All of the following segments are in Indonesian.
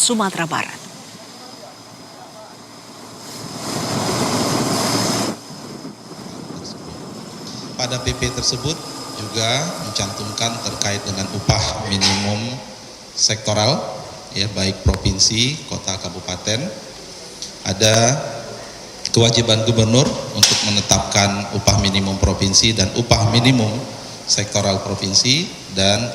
Sumatera Barat. Pada PP tersebut juga mencantumkan terkait dengan upah minimum sektoral, ya, baik provinsi, kota, kabupaten. Ada kewajiban gubernur untuk menetapkan upah minimum provinsi dan upah minimum sektoral provinsi, dan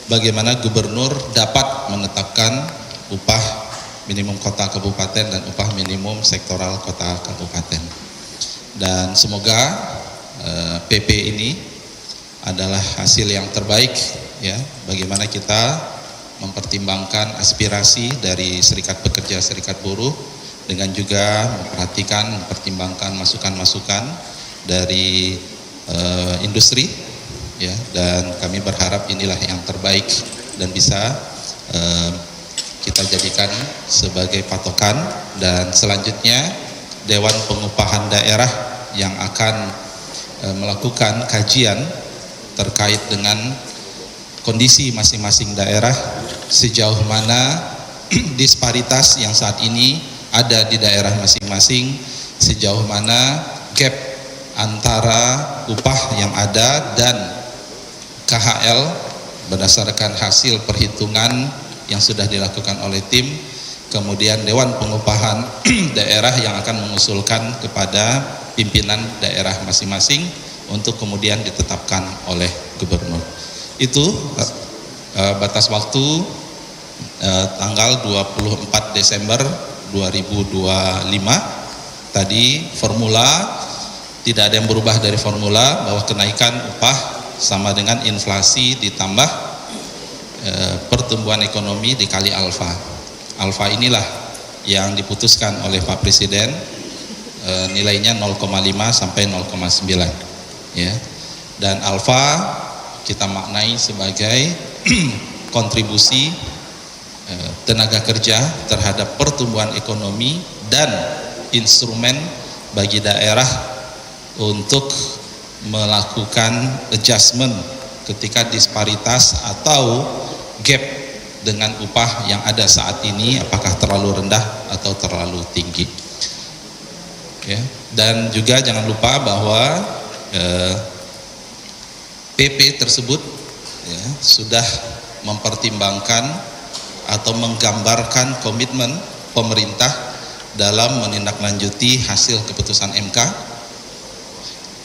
bagaimana gubernur dapat menetapkan upah minimum kota kabupaten dan upah minimum sektoral kota kabupaten. Dan semoga PP ini adalah hasil yang terbaik, ya, bagaimana kita mempertimbangkan aspirasi dari serikat pekerja, serikat buruh, dengan juga mempertimbangkan masukan-masukan dari industri, ya, dan kami berharap inilah yang terbaik dan bisa kita jadikan sebagai patokan. Dan selanjutnya Dewan Pengupahan Daerah yang akan melakukan kajian terkait dengan kondisi masing-masing daerah, sejauh mana disparitas yang saat ini ada di daerah masing-masing, sejauh mana gap antara upah yang ada dan KHL berdasarkan hasil perhitungan yang sudah dilakukan oleh tim. Kemudian Dewan Pengupahan Daerah yang akan mengusulkan kepada pimpinan daerah masing-masing untuk kemudian ditetapkan oleh gubernur. Itu batas waktu tanggal 24 Desember 2025. Tadi formula tidak ada yang berubah dari formula, bahwa kenaikan upah sama dengan inflasi ditambah pertumbuhan ekonomi dikali alfa. Alfa inilah yang diputuskan oleh Pak Presiden, nilainya 0,5 sampai 0,9, ya. Dan alfa kita maknai sebagai kontribusi tenaga kerja terhadap pertumbuhan ekonomi dan instrumen bagi daerah untuk melakukan adjustment ketika disparitas atau gap dengan upah yang ada saat ini, apakah terlalu rendah atau terlalu tinggi, ya. Dan juga jangan lupa bahwa PP tersebut, ya, sudah mempertimbangkan atau menggambarkan komitmen pemerintah dalam menindaklanjuti hasil keputusan MK.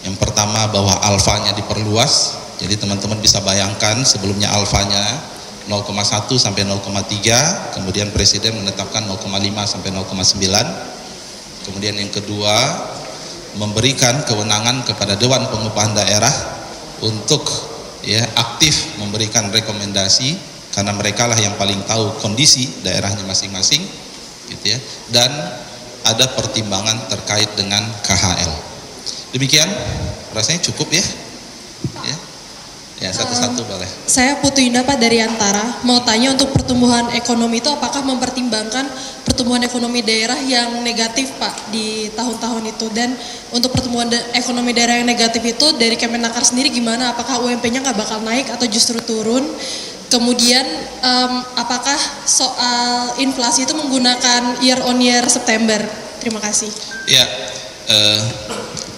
Yang pertama, bahwa alfanya diperluas. Jadi teman-teman bisa bayangkan, sebelumnya alfanya 0,1 sampai 0,3, kemudian Presiden menetapkan 0,5 sampai 0,9. Kemudian yang kedua, memberikan kewenangan kepada Dewan Pengupahan Daerah untuk, ya, aktif memberikan rekomendasi, karena mereka lah yang paling tahu kondisi daerahnya masing-masing, gitu, ya. Dan ada pertimbangan terkait dengan KHL. Demikian, rasanya cukup, ya. Ya, satu-satu boleh. Saya Putu Indah, Pak, dari Antara. Mau tanya, untuk pertumbuhan ekonomi itu apakah mempertimbangkan pertumbuhan ekonomi daerah yang negatif, Pak, di tahun-tahun itu? Dan untuk pertumbuhan ekonomi daerah yang negatif itu dari Kemenaker sendiri gimana? Apakah UMP-nya nggak bakal naik atau justru turun? Kemudian apakah soal inflasi itu menggunakan year on year September? Terima kasih. Ya,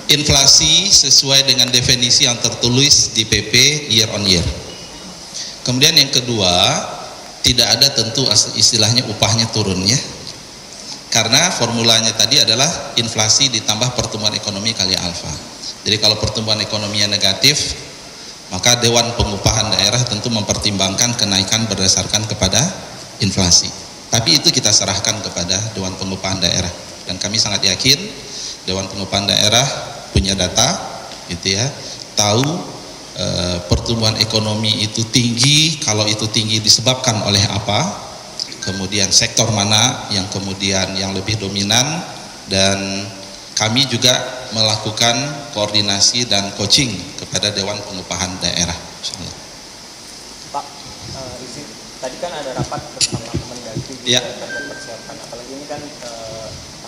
inflasi sesuai dengan definisi yang tertulis di PP year on year. Kemudian yang kedua, tidak ada tentu istilahnya upahnya turunnya, karena formulanya tadi adalah inflasi ditambah pertumbuhan ekonomi kali alfa. Jadi kalau pertumbuhan ekonominya negatif, maka Dewan Pengupahan Daerah tentu mempertimbangkan kenaikan berdasarkan kepada inflasi. Tapi itu kita serahkan kepada Dewan Pengupahan Daerah, dan kami sangat yakin Dewan Pengupahan Daerah punya data, gitu, ya, tahu pertumbuhan ekonomi itu tinggi, kalau itu tinggi disebabkan oleh apa, kemudian sektor mana yang kemudian yang lebih dominan, dan kami juga melakukan koordinasi dan coaching kepada Dewan Pengupahan Daerah. Pak, izin, tadi kan ada rapat bersama Kemendagri juga, ya, terkait persiapan, apalagi ini kan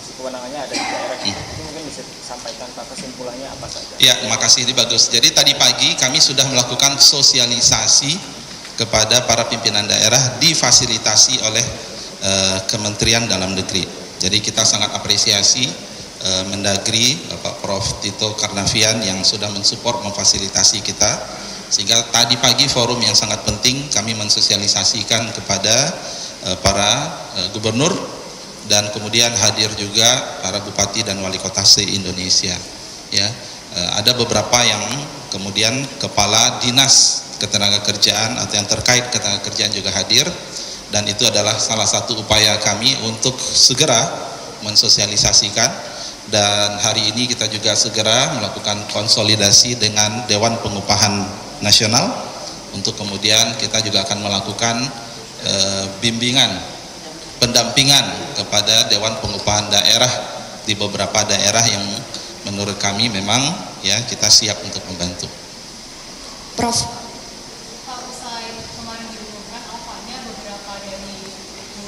masih kewenangannya ada di daerah. Itu mungkin bisa disampaikan, Pak, kesimpulannya apa saja? Ya, makasih, ini bagus. Jadi tadi pagi kami sudah melakukan sosialisasi kepada para pimpinan daerah, difasilitasi oleh Kementerian Dalam Negeri. Jadi kita sangat apresiasi Mendagri Bapak Prof Tito Karnavian yang sudah mensupport, memfasilitasi kita, sehingga tadi pagi forum yang sangat penting kami mensosialisasikan kepada para gubernur, dan kemudian hadir juga para bupati dan wali kota se-Indonesia. Ya, ada beberapa yang kemudian kepala dinas ketenagakerjaan atau yang terkait ketenagakerjaan juga hadir, dan itu adalah salah satu upaya kami untuk segera mensosialisasikan. Dan hari ini kita juga segera melakukan konsolidasi dengan Dewan Pengupahan Nasional untuk kemudian kita juga akan melakukan bimbingan, pendampingan kepada Dewan Pengupahan Daerah di beberapa daerah yang menurut kami memang ya kita siap untuk membantu. Prof. Pak, usai kemarin diumumkan alfanya, beberapa dari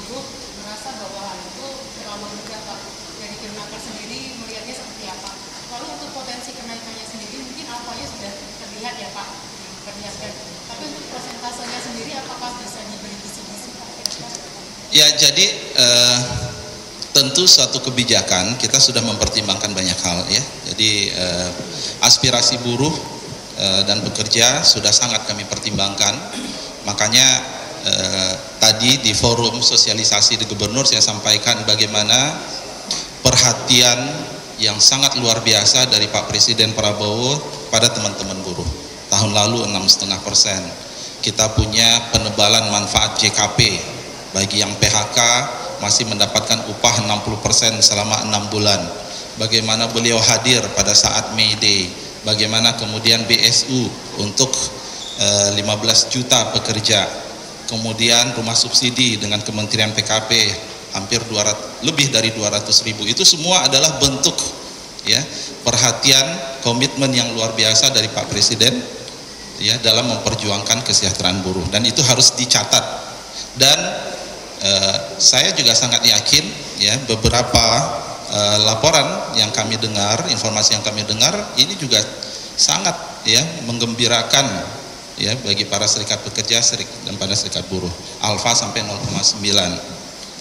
buruh merasa bahwa hal itu terlalu mudah, Pak. Dari Kemnaker sendiri melihatnya seperti apa? Lalu untuk potensi kenaikannya sendiri mungkin alfanya sudah terlihat ya Pak, diperlihatkan. Tapi untuk persentasenya sendiri apakah bisa diberi kisi-kisi Pak? Ya, jadi tentu suatu kebijakan kita sudah mempertimbangkan banyak hal ya. Jadi aspirasi buruh dan bekerja sudah sangat kami pertimbangkan. Makanya tadi di forum sosialisasi di Gubernur saya sampaikan bagaimana perhatian yang sangat luar biasa dari Pak Presiden Prabowo pada teman-teman buruh. Tahun lalu 6,5%. Kita punya penebalan manfaat JKP bagi yang PHK masih mendapatkan upah 60% selama 6 bulan. Bagaimana beliau hadir pada saat May Day. Bagaimana kemudian BSU untuk 15 juta pekerja. Kemudian rumah subsidi dengan Kementerian PKP hampir lebih dari 200.000. Itu semua adalah bentuk ya perhatian, komitmen yang luar biasa dari Pak Presiden ya dalam memperjuangkan kesejahteraan buruh, dan itu harus dicatat. Dan saya juga sangat yakin ya beberapa laporan yang kami dengar, informasi yang kami dengar ini juga sangat ya menggembirakan ya bagi para serikat pekerja dan pada serikat buruh. Alfa sampai 0,9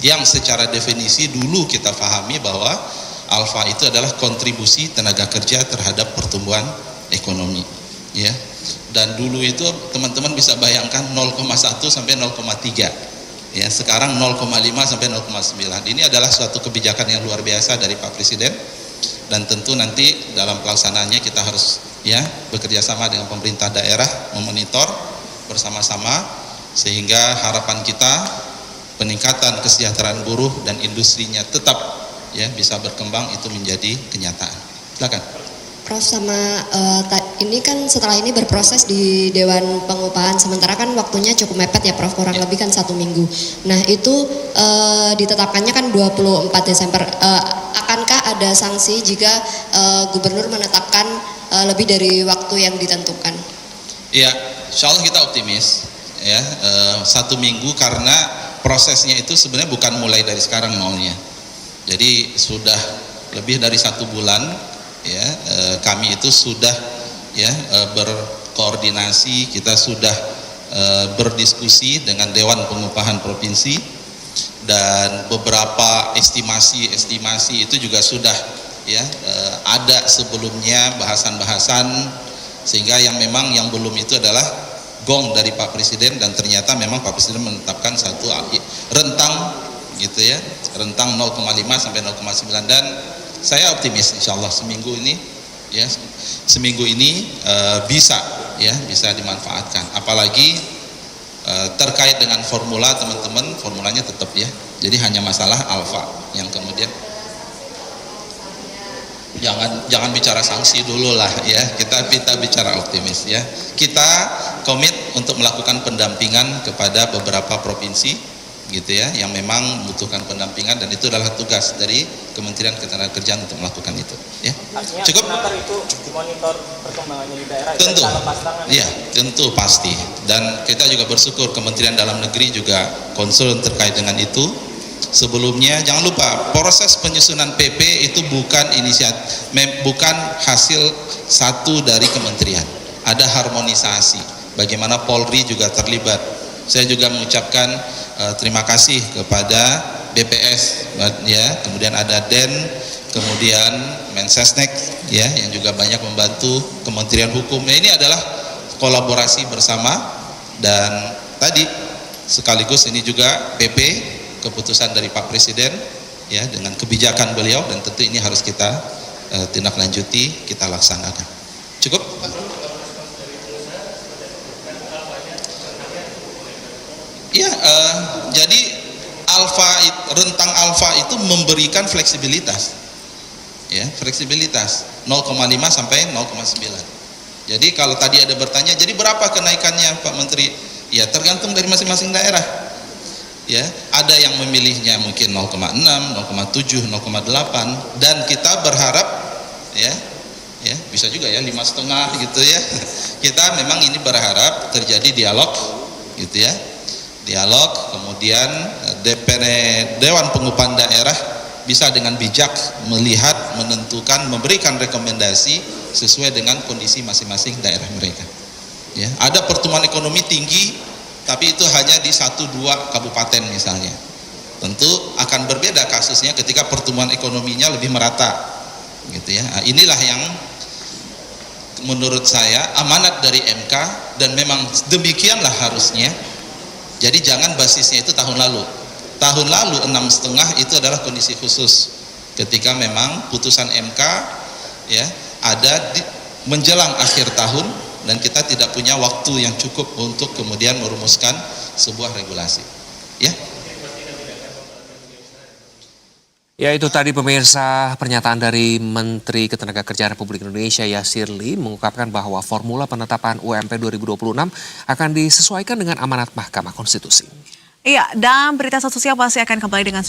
yang secara definisi dulu kita pahami bahwa alfa itu adalah kontribusi tenaga kerja terhadap pertumbuhan ekonomi ya. Dan dulu itu teman-teman bisa bayangkan 0,1 sampai 0,3 ya, sekarang 0,5 sampai 0,9. Ini adalah suatu kebijakan yang luar biasa dari Pak Presiden, dan tentu nanti dalam pelaksanaannya kita harus ya bekerja sama dengan pemerintah daerah, memonitor bersama-sama, sehingga harapan kita peningkatan kesejahteraan buruh dan industrinya tetap ya bisa berkembang, itu menjadi kenyataan. Silakan. Prof, sama ini kan setelah ini berproses di Dewan Pengupahan, sementara kan waktunya cukup mepet ya Prof, kurang lebih kan 1 minggu. Nah itu ditetapkannya kan 24 Desember. Akankah ada sanksi jika Gubernur menetapkan lebih dari waktu yang ditentukan? Ya, insya Allah kita optimis ya 1 minggu, karena prosesnya itu sebenarnya bukan mulai dari sekarang maunya. Jadi sudah lebih dari 1 bulan ya kami itu sudah ya berkoordinasi, kita sudah berdiskusi dengan Dewan Pengupahan Provinsi, dan beberapa estimasi itu juga sudah ya ada sebelumnya bahasan-bahasan, sehingga yang memang yang belum itu adalah gong dari Pak Presiden, dan ternyata memang Pak Presiden menetapkan satu rentang gitu ya, rentang 0,5 sampai 0,9, dan saya optimis insya Allah seminggu ini bisa dimanfaatkan. Apalagi terkait dengan formula, teman-teman, formulanya tetap ya, jadi hanya masalah alfa yang kemudian jangan bicara sanksi dulu lah ya, kita bicara optimis ya. Kita komit untuk melakukan pendampingan kepada beberapa provinsi gitu ya yang memang membutuhkan pendampingan, dan itu adalah tugas dari Kementerian Ketenagakerjaan untuk melakukan itu ya. Artinya Cukup itu dimonitor perkembangannya di daerah, tentu ya, tentu pasti, dan kita juga bersyukur Kementerian Dalam Negeri juga concern terkait dengan itu. Sebelumnya jangan lupa proses penyusunan PP itu bukan hasil satu dari kementerian, ada harmonisasi, bagaimana Polri juga terlibat Saya juga mengucapkan terima kasih kepada BPS ya, kemudian ada DEN, kemudian Mensesnek ya yang juga banyak membantu, Kementerian Hukum. Nah, ini adalah kolaborasi bersama, dan tadi sekaligus ini juga PP, keputusan dari Pak Presiden ya dengan kebijakan beliau, dan tentu ini harus kita tindak lanjuti, kita laksanakan. Cukup? Ya, jadi rentang alfa itu memberikan fleksibilitas, ya fleksibilitas 0,5 sampai 0,9. Jadi kalau tadi ada bertanya, jadi berapa kenaikannya Pak Menteri? Ya tergantung dari masing-masing daerah. Ya, ada yang memilihnya mungkin 0,6, 0,7, 0,8, dan kita berharap ya bisa juga ya 5,5 gitu ya. Kita memang ini berharap terjadi dialog gitu ya. Dialog, kemudian Dewan Pengupahan Daerah bisa dengan bijak melihat, menentukan, memberikan rekomendasi sesuai dengan kondisi masing-masing daerah mereka. Ya, ada pertumbuhan ekonomi tinggi, tapi itu hanya di 1-2 kabupaten misalnya. Tentu akan berbeda kasusnya ketika pertumbuhan ekonominya lebih merata, gitu ya. Nah, inilah yang menurut saya amanat dari MK, dan memang demikianlah harusnya. Jadi jangan basisnya itu tahun lalu. Tahun lalu 6,5 itu adalah kondisi khusus ketika memang putusan MK ya ada menjelang akhir tahun, dan kita tidak punya waktu yang cukup untuk kemudian merumuskan sebuah regulasi. Ya. Ya, itu tadi pemirsa pernyataan dari Menteri Ketenagakerjaan Republik Indonesia Yasir Limpo mengungkapkan bahwa formula penetapan UMP 2026 akan disesuaikan dengan amanat Mahkamah Konstitusi. Iya, dan berita satu siang pasti akan kembali dengan